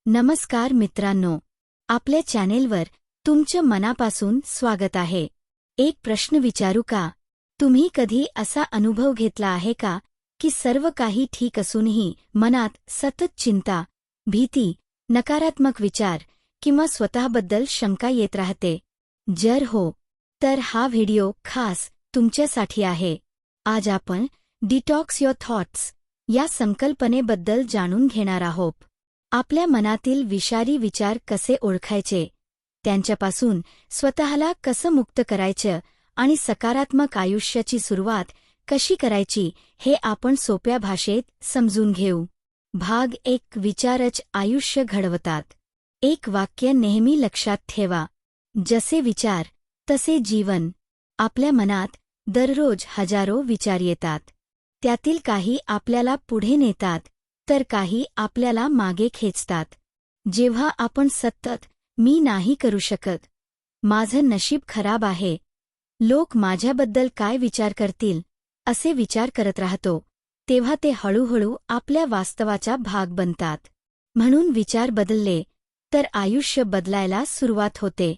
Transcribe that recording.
नमस्कार मित्रांनो, आपल्या चॅनेलवर तुमचं मनापासून स्वागत आहे. एक प्रश्न विचारू का? तुम्ही कधी असा अनुभव घेतला आहे का की सर्व काही ठीक असूनही मनात सतत चिंता, भीती, नकारात्मक विचार किंवा स्वतःबद्दल शंका येत राहते? जर हो, तर हा व्हिडिओ खास तुमच्यासाठी आहे. आज आपण डिटॉक्स युअर थॉट्स या संकल्पनेबद्दल जाणून घेणार आहोत. आपल्या मनातील विषारी विचार कसे ओळखायचे, त्यांच्यापासून स्वतःला कसं मुक्त करायचं आणि सकारात्मक आयुष्याची सुरुवात कशी करायची हे आपण सोप्या भाषेत समजून घेऊ. भाग 1. विचारच आयुष्य घडवतात. एक वाक्य नेहमी लक्षात ठेवा. जसे विचार तसे जीवन. आपल्या मनात दररोज हजारो विचार येतात. त्यातील काही आपल्याला पुढे नेतात, तर काही आपल्याला मागे खेचतात. जेव्हा आपण सतत मी नाही करू शकत, माझं नशीब खराब आहे, लोक माझ्याबद्दल काय विचार करतील, असे विचार करत राहतो, तेव्हा ते हळूहळू आपल्या वास्तवाचा भाग बनतात. म्हणून विचार बदलले तर आयुष्य बदलायला सुरुवात होते.